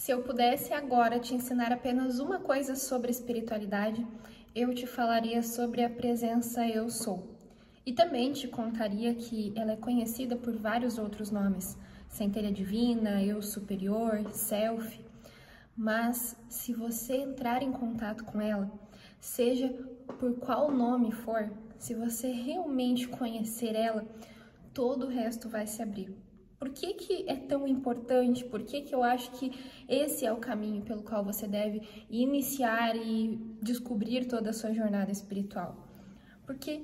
Se eu pudesse agora te ensinar apenas uma coisa sobre espiritualidade, eu te falaria sobre a presença Eu Sou. E também te contaria que ela é conhecida por vários outros nomes, centelha divina, eu superior, self. Mas se você entrar em contato com ela, seja por qual nome for, se você realmente conhecer ela, todo o resto vai se abrir. Por que é tão importante? Por que eu acho que esse é o caminho pelo qual você deve iniciar e descobrir toda a sua jornada espiritual? Porque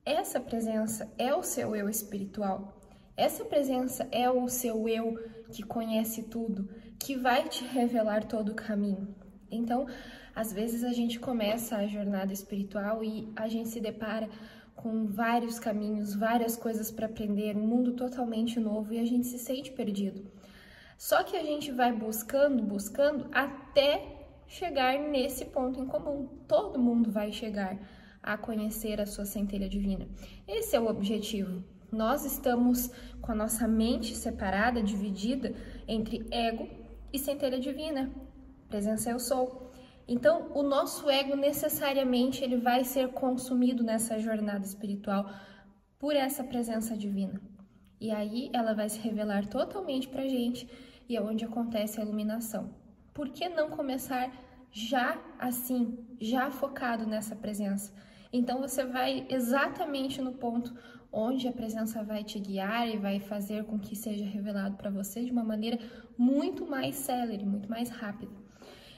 essa presença é o seu eu espiritual. Essa presença é o seu eu que conhece tudo, que vai te revelar todo o caminho. Então, às vezes a gente começa a jornada espiritual e a gente se depara com vários caminhos, várias coisas para aprender, um mundo totalmente novo e a gente se sente perdido. Só que a gente vai buscando até chegar nesse ponto em comum. Todo mundo vai chegar a conhecer a sua centelha divina. Esse é o objetivo. Nós estamos com a nossa mente separada, dividida entre ego e centelha divina, presença Eu Sou. Então, o nosso ego necessariamente ele vai ser consumido nessa jornada espiritual por essa presença divina. E aí ela vai se revelar totalmente pra gente e é onde acontece a iluminação. Por que não começar já assim, já focado nessa presença? Então você vai exatamente no ponto onde a presença vai te guiar e vai fazer com que seja revelado para você de uma maneira muito mais célere, muito mais rápida.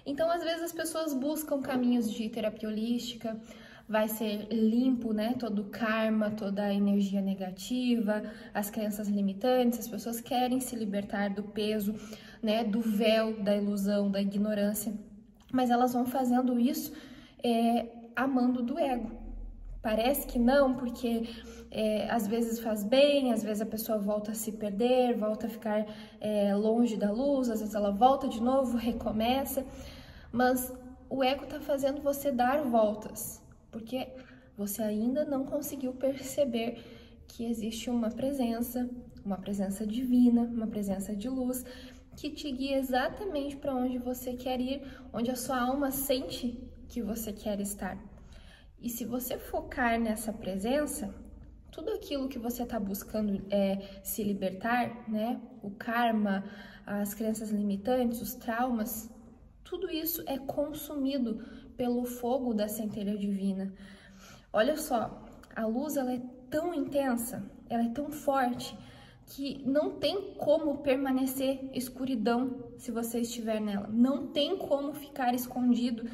Então, às vezes as pessoas buscam caminhos de terapia holística, vai ser limpo, né, todo o karma, toda a energia negativa, as crenças limitantes, as pessoas querem se libertar do peso, né, do véu, da ilusão, da ignorância, mas elas vão fazendo isso amando do ego. Parece que não, porque às vezes faz bem, às vezes a pessoa volta a se perder, volta a ficar longe da luz, às vezes ela volta de novo, recomeça, mas o ego está fazendo você dar voltas, porque você ainda não conseguiu perceber que existe uma presença divina, uma presença de luz, que te guia exatamente para onde você quer ir, onde a sua alma sente que você quer estar. E se você focar nessa presença, tudo aquilo que você está buscando se libertar, né? O karma, as crenças limitantes, os traumas, tudo isso é consumido pelo fogo da centelha divina. Olha só, a luz ela é tão intensa, ela é tão forte, que não tem como permanecer escuridão se você estiver nela. Não tem como ficar escondido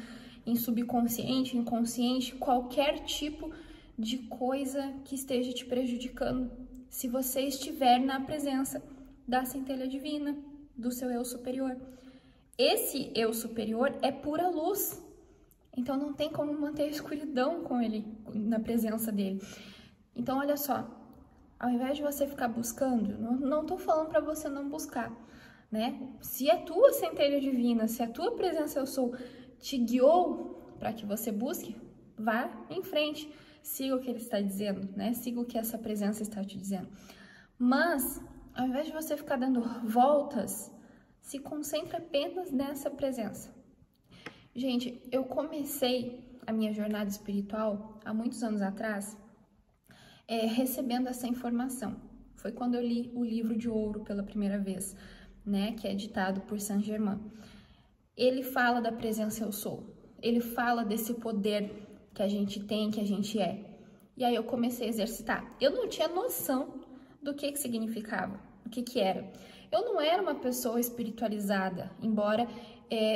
em subconsciente, inconsciente, qualquer tipo de coisa que esteja te prejudicando, se você estiver na presença da centelha divina, do seu eu superior. Esse eu superior é pura luz, então não tem como manter a escuridão com ele, na presença dele. Então olha só, ao invés de você ficar buscando, não tô falando para você não buscar, né? Se a tua centelha divina, se a tua presença Eu Sou te guiou para que você busque, vá em frente, siga o que ele está dizendo, né? Siga o que essa presença está te dizendo. Mas, ao invés de você ficar dando voltas, se concentre apenas nessa presença. Gente, eu comecei a minha jornada espiritual há muitos anos atrás, recebendo essa informação. Foi quando eu li o livro de ouro pela primeira vez, né? Que é ditado por Saint Germain. Ele fala da presença Eu Sou. Ele fala desse poder que a gente tem, que a gente é. E aí eu comecei a exercitar. Eu não tinha noção do que significava, o que era. Eu não era uma pessoa espiritualizada, embora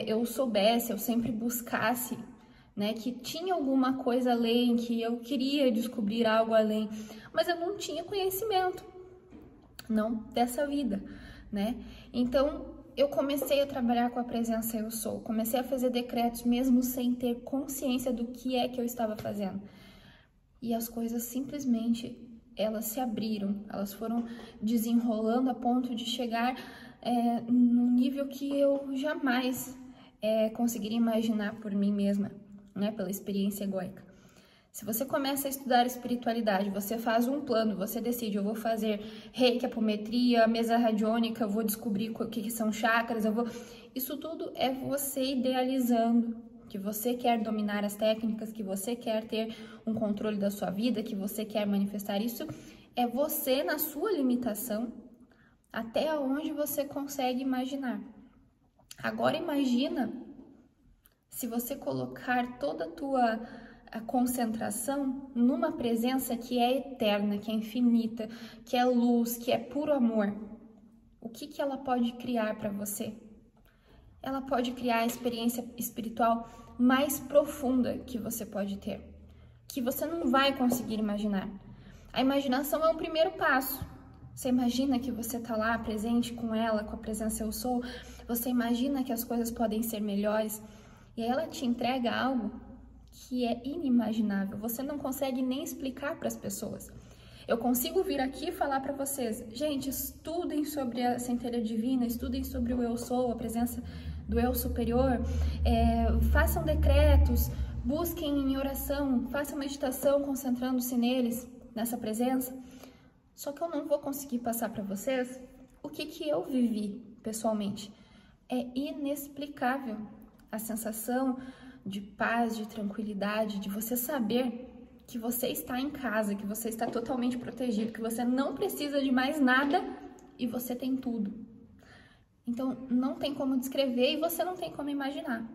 eu soubesse, eu sempre buscasse, né, que tinha alguma coisa além, que eu queria descobrir algo além, mas eu não tinha conhecimento, não dessa vida, né? Então, eu comecei a trabalhar com a presença Eu Sou, comecei a fazer decretos mesmo sem ter consciência do que é que eu estava fazendo. E as coisas simplesmente, elas se abriram, elas foram desenrolando a ponto de chegar num nível que eu jamais conseguiria imaginar por mim mesma, né, pela experiência egóica. Se você começa a estudar espiritualidade, você faz um plano, você decide, eu vou fazer reiki, apometria, mesa radiônica, eu vou descobrir o que são chakras, Isso tudo é você idealizando que você quer dominar as técnicas, que você quer ter um controle da sua vida, que você quer manifestar isso. É você na sua limitação, até onde você consegue imaginar. Agora imagina se você colocar toda a concentração numa presença que é eterna, que é infinita, que é luz, que é puro amor. O que ela pode criar para você? Ela pode criar a experiência espiritual mais profunda que você pode ter, que você não vai conseguir imaginar. A imaginação é o primeiro passo. Você imagina que você está lá presente com ela, com a presença Eu Sou, você imagina que as coisas podem ser melhores, e aí ela te entrega algo que é inimaginável, você não consegue nem explicar para as pessoas. Eu consigo vir aqui e falar para vocês, gente, estudem sobre a centelha divina, estudem sobre o Eu Sou, a presença do Eu Superior, façam decretos, busquem em oração, façam meditação concentrando-se neles, nessa presença. Só que eu não vou conseguir passar para vocês o que eu vivi pessoalmente. É inexplicável a sensação de paz, de tranquilidade, de você saber que você está em casa, que você está totalmente protegido, que você não precisa de mais nada e você tem tudo. Então, não tem como descrever e você não tem como imaginar.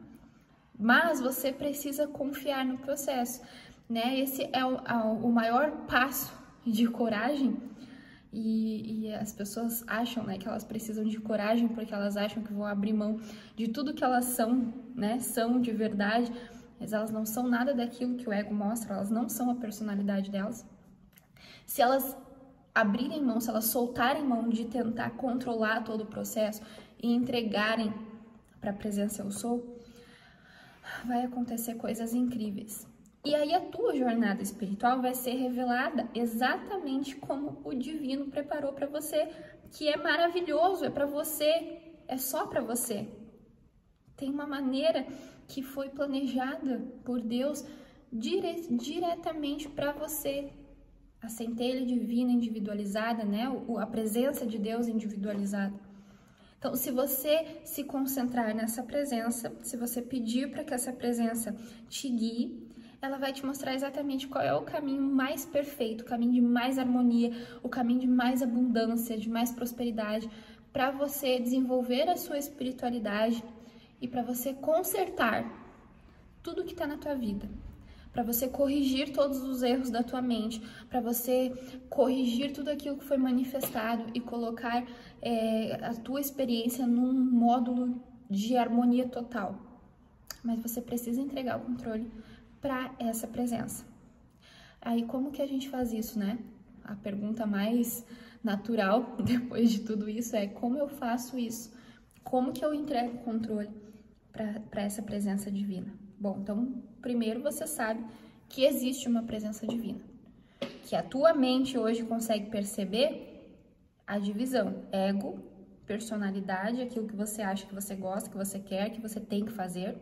Mas você precisa confiar no processo, né? Esse é o maior passo de coragem. E as pessoas acham, né, que elas precisam de coragem porque elas acham que vão abrir mão de tudo que elas são, né, são de verdade, mas elas não são nada daquilo que o ego mostra, elas não são a personalidade delas. Se elas abrirem mão, se elas soltarem mão de tentar controlar todo o processo e entregarem para a presença Eu Sou, vai acontecer coisas incríveis. E aí a tua jornada espiritual vai ser revelada exatamente como o divino preparou para você, que é maravilhoso, é para você, é só para você. Tem uma maneira que foi planejada por Deus diretamente para você. A centelha divina individualizada, né? A presença de Deus individualizada. Então, se você se concentrar nessa presença, se você pedir para que essa presença te guie, ela vai te mostrar exatamente qual é o caminho mais perfeito, o caminho de mais harmonia, o caminho de mais abundância, de mais prosperidade, para você desenvolver a sua espiritualidade e para você consertar tudo que está na tua vida, para você corrigir todos os erros da tua mente, para você corrigir tudo aquilo que foi manifestado e colocar a tua experiência num módulo de harmonia total. Mas você precisa entregar o controle para essa presença. Aí como que a gente faz isso, né? A pergunta mais natural depois de tudo isso é: como eu faço isso? Como que eu entrego o controle para essa presença divina? Bom, então primeiro você sabe que existe uma presença divina, que a tua mente hoje consegue perceber a divisão ego, personalidade, aquilo que você acha que você gosta, que você quer, que você tem que fazer,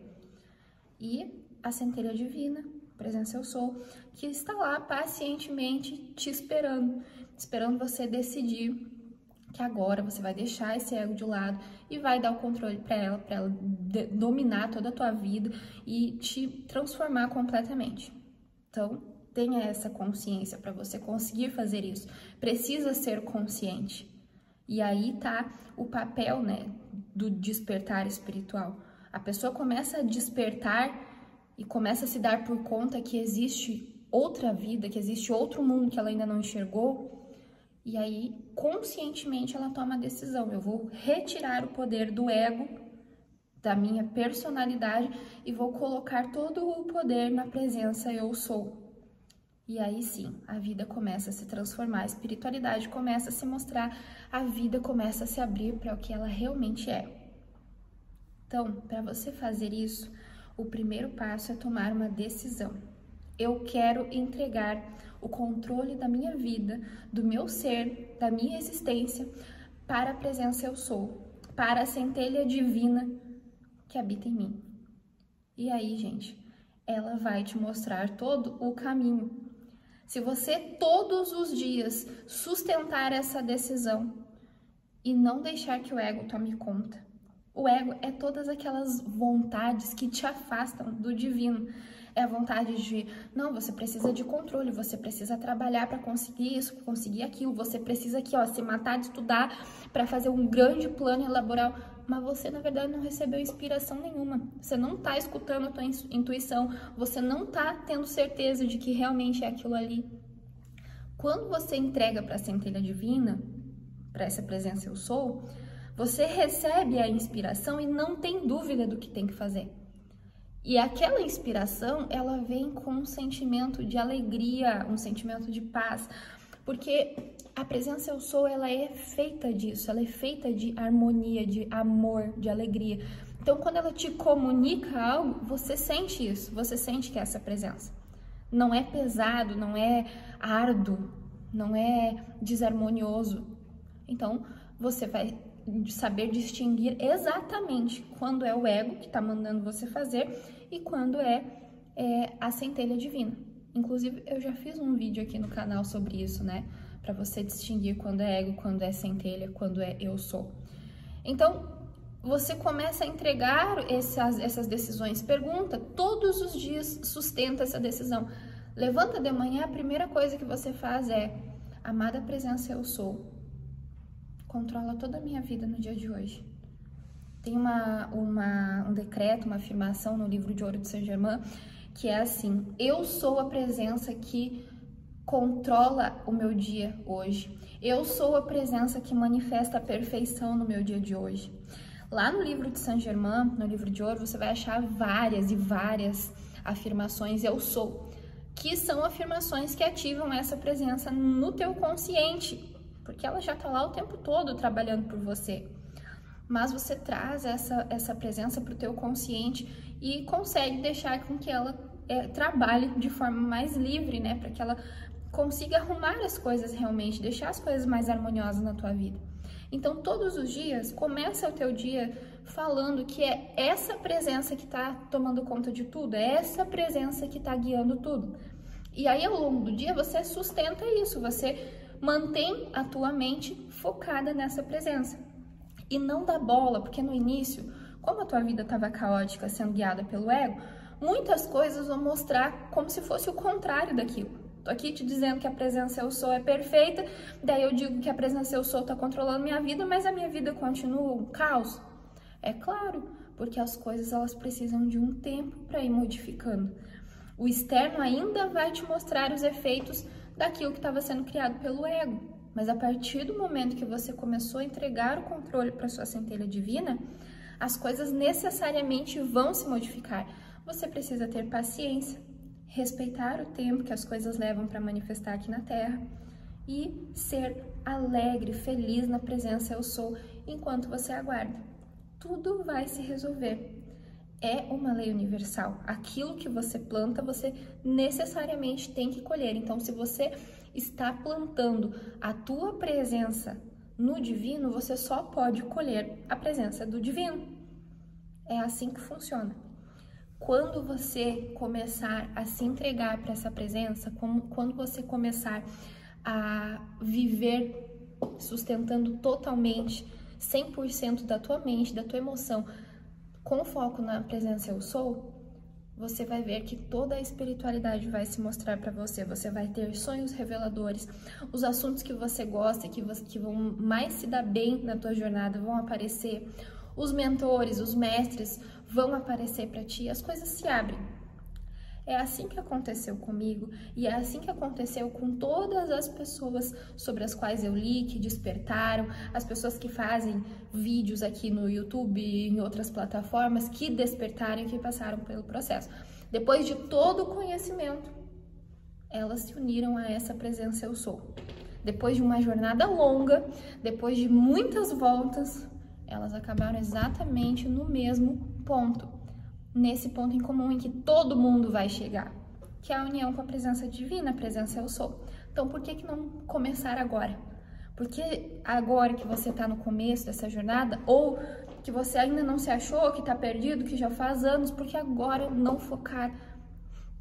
e a centelha divina, presença Eu Sou, que está lá pacientemente te esperando você decidir que agora você vai deixar esse ego de lado e vai dar o controle para ela dominar toda a tua vida e te transformar completamente. Então, tenha essa consciência para você conseguir fazer isso. Precisa ser consciente. E aí tá o papel, né, do despertar espiritual. A pessoa começa a despertar e começa a se dar por conta que existe outra vida, que existe outro mundo que ela ainda não enxergou, e aí, conscientemente, ela toma a decisão: eu vou retirar o poder do ego, da minha personalidade, e vou colocar todo o poder na presença Eu Sou. E aí sim, a vida começa a se transformar, a espiritualidade começa a se mostrar, a vida começa a se abrir para o que ela realmente é. Então, para você fazer isso, o primeiro passo é tomar uma decisão. Eu quero entregar o controle da minha vida, do meu ser, da minha existência, para a presença Eu Sou, para a centelha divina que habita em mim. E aí, gente, ela vai te mostrar todo o caminho. Se você todos os dias sustentar essa decisão e não deixar que o ego tome conta, O ego é todas aquelas vontades que te afastam do divino. É a vontade de, não, você precisa de controle, você precisa trabalhar para conseguir isso, para conseguir aquilo, você precisa aqui, ó, se matar de estudar para fazer um grande plano elaborar. Mas você, na verdade, não recebeu inspiração nenhuma. Você não está escutando a tua intuição, você não está tendo certeza de que realmente é aquilo ali. Quando você entrega para a centelha divina, para essa presença eu sou, você recebe a inspiração e não tem dúvida do que tem que fazer. E aquela inspiração, ela vem com um sentimento de alegria, um sentimento de paz, porque a presença eu sou, ela é feita disso, ela é feita de harmonia, de amor, de alegria. Então, quando ela te comunica algo, você sente isso, você sente que é essa presença. Não é pesado, não é árduo, não é desarmonioso. Então, você vai saber distinguir exatamente quando é o ego que está mandando você fazer e quando é a centelha divina. Inclusive, eu já fiz um vídeo aqui no canal sobre isso, né? Para você distinguir quando é ego, quando é centelha, quando é eu sou. Então, você começa a entregar essas decisões. Pergunta, todos os dias sustenta essa decisão. Levanta de manhã, a primeira coisa que você faz é: amada presença eu sou, controla toda a minha vida no dia de hoje. Tem um decreto, uma afirmação no livro de ouro de Saint-Germain, que é assim: eu sou a presença que controla o meu dia hoje. Eu sou a presença que manifesta a perfeição no meu dia de hoje. Lá no livro de Saint-Germain, no livro de ouro, você vai achar várias e várias afirmações eu sou, que são afirmações que ativam essa presença no teu consciente, porque ela já está lá o tempo todo trabalhando por você. Mas você traz essa presença para o teu consciente e consegue deixar com que ela trabalhe de forma mais livre, né? Para que ela consiga arrumar as coisas realmente, deixar as coisas mais harmoniosas na tua vida. Então, todos os dias, começa o teu dia falando que é essa presença que está tomando conta de tudo, é essa presença que está guiando tudo. E aí, ao longo do dia, você sustenta isso, você mantém a tua mente focada nessa presença. E não dá bola, porque no início, como a tua vida estava caótica, sendo guiada pelo ego, muitas coisas vão mostrar como se fosse o contrário daquilo. Tô aqui te dizendo que a presença eu sou é perfeita, daí eu digo que a presença eu sou está controlando minha vida, mas a minha vida continua um caos. É claro, porque as coisas elas precisam de um tempo para ir modificando. O externo ainda vai te mostrar os efeitos daquilo que estava sendo criado pelo ego. Mas a partir do momento que você começou a entregar o controle para sua centelha divina, as coisas necessariamente vão se modificar. Você precisa ter paciência, respeitar o tempo que as coisas levam para manifestar aqui na Terra e ser alegre, feliz na presença eu sou enquanto você aguarda. Tudo vai se resolver. É uma lei universal. Aquilo que você planta, você necessariamente tem que colher. Então, se você está plantando a tua presença no divino, você só pode colher a presença do divino. É assim que funciona. Quando você começar a se entregar para essa presença, quando você começar a viver sustentando totalmente 100% da tua mente, da tua emoção, com foco na presença eu sou, você vai ver que toda a espiritualidade vai se mostrar para você. Você vai ter sonhos reveladores, os assuntos que você gosta, que vão mais se dar bem na tua jornada vão aparecer, os mentores, os mestres vão aparecer para ti, as coisas se abrem. É assim que aconteceu comigo e é assim que aconteceu com todas as pessoas sobre as quais eu li, que despertaram, as pessoas que fazem vídeos aqui no YouTube e em outras plataformas, que despertaram e que passaram pelo processo. Depois de todo o conhecimento, elas se uniram a essa presença eu sou. Depois de uma jornada longa, depois de muitas voltas, elas acabaram exatamente no mesmo ponto. Nesse ponto em comum em que todo mundo vai chegar, que é a união com a presença divina, a presença eu sou. Então, por que não começar agora? Porque agora que você está no começo dessa jornada, ou que você ainda não se achou, que está perdido, que já faz anos, porque agora não focar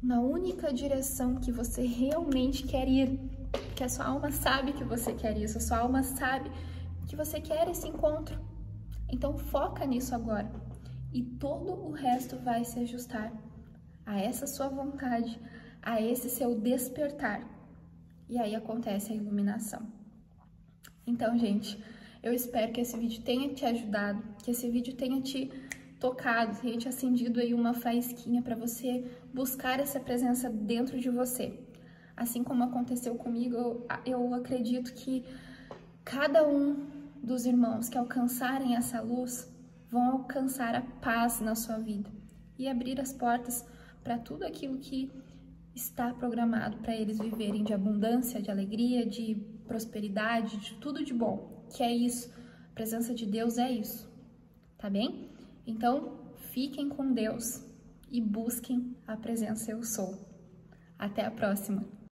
na única direção que você realmente quer ir, que a sua alma sabe que você quer isso, a sua alma sabe que você quer esse encontro. Então foca nisso agora e todo o resto vai se ajustar a essa sua vontade, a esse seu despertar. E aí acontece a iluminação. Então, gente, eu espero que esse vídeo tenha te ajudado, que esse vídeo tenha te tocado, tenha te acendido aí uma faísquinha para você buscar essa presença dentro de você. Assim como aconteceu comigo, eu acredito que cada um dos irmãos que alcançarem essa luz vão alcançar a paz na sua vida e abrir as portas para tudo aquilo que está programado para eles viverem de abundância, de alegria, de prosperidade, de tudo de bom, que é isso. A presença de Deus é isso, tá bem? Então, fiquem com Deus e busquem a presença Eu Sou. Até a próxima!